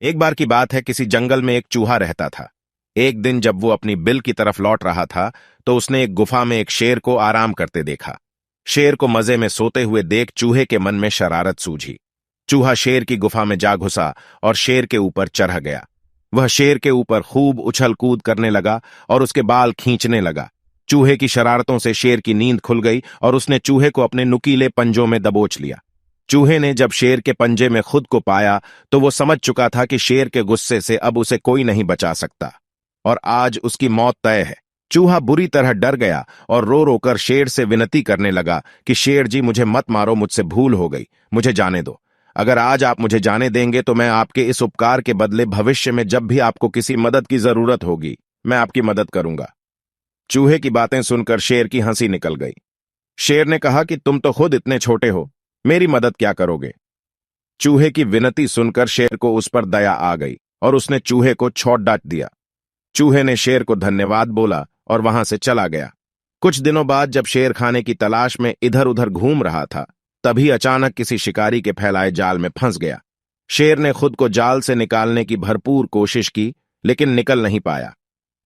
एक बार की बात है, किसी जंगल में एक चूहा रहता था। एक दिन जब वो अपनी बिल की तरफ लौट रहा था तो उसने एक गुफा में एक शेर को आराम करते देखा। शेर को मजे में सोते हुए देख चूहे के मन में शरारत सूझी। चूहा शेर की गुफा में जा घुसा और शेर के ऊपर चढ़ गया। वह शेर के ऊपर खूब उछल कूद करने लगा और उसके बाल खींचने लगा। चूहे की शरारतों से शेर की नींद खुल गई और उसने चूहे को अपने नुकीले पंजों में दबोच लिया। चूहे ने जब शेर के पंजे में खुद को पाया तो वो समझ चुका था कि शेर के गुस्से से अब उसे कोई नहीं बचा सकता और आज उसकी मौत तय है। चूहा बुरी तरह डर गया और रो रो कर शेर से विनती करने लगा कि शेर जी, मुझे मत मारो, मुझसे भूल हो गई, मुझे जाने दो। अगर आज आप मुझे जाने देंगे तो मैं आपके इस उपकार के बदले भविष्य में जब भी आपको किसी मदद की जरूरत होगी मैं आपकी मदद करूंगा। चूहे की बातें सुनकर शेर की हंसी निकल गई। शेर ने कहा कि तुम तो खुद इतने छोटे हो, मेरी मदद क्या करोगे। चूहे की विनती सुनकर शेर को उस पर दया आ गई और उसने चूहे को छोड़ डांट दिया। चूहे ने शेर को धन्यवाद बोला और वहां से चला गया। कुछ दिनों बाद जब शेर खाने की तलाश में इधर उधर घूम रहा था तभी अचानक किसी शिकारी के फैलाए जाल में फंस गया। शेर ने खुद को जाल से निकालने की भरपूर कोशिश की लेकिन निकल नहीं पाया।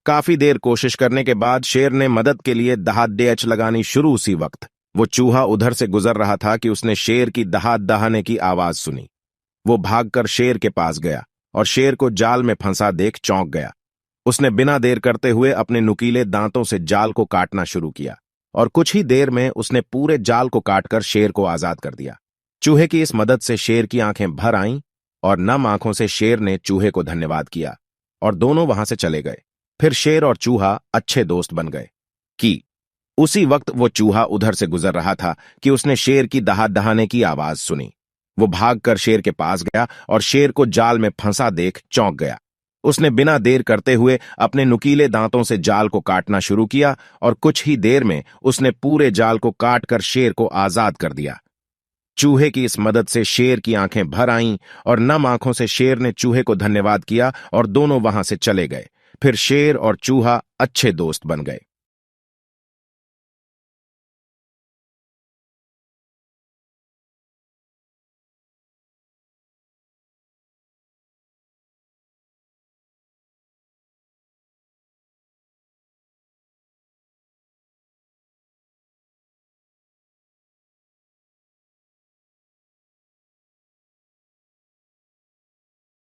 काफी देर कोशिश करने के बाद शेर ने मदद के लिए दहाड़ लगानी शुरू। उसी वक्त वो चूहा उधर से गुजर रहा था कि उसने शेर की दहाड़ दहाने की आवाज सुनी। वो भागकर शेर के पास गया और शेर को जाल में फंसा देख चौंक गया। उसने बिना देर करते हुए अपने नुकीले दांतों से जाल को काटना शुरू किया और कुछ ही देर में उसने पूरे जाल को काटकर शेर को आजाद कर दिया। चूहे की इस मदद से शेर की आंखें भर आईं और नम आंखों से शेर ने चूहे को धन्यवाद किया और दोनों वहां से चले गए। फिर शेर और चूहा अच्छे दोस्त बन गए। उसी वक्त वो चूहा उधर से गुजर रहा था कि उसने शेर की दहाड़ दहाने की आवाज सुनी। वो भागकर शेर के पास गया और शेर को जाल में फंसा देख चौंक गया। उसने बिना देर करते हुए अपने नुकीले दांतों से जाल को काटना शुरू किया और कुछ ही देर में उसने पूरे जाल को काटकर शेर को आजाद कर दिया। चूहे की इस मदद से शेर की आंखें भर आईं और नम आंखों से शेर ने चूहे को धन्यवाद किया और दोनों वहां से चले गए। फिर शेर और चूहा अच्छे दोस्त बन गए।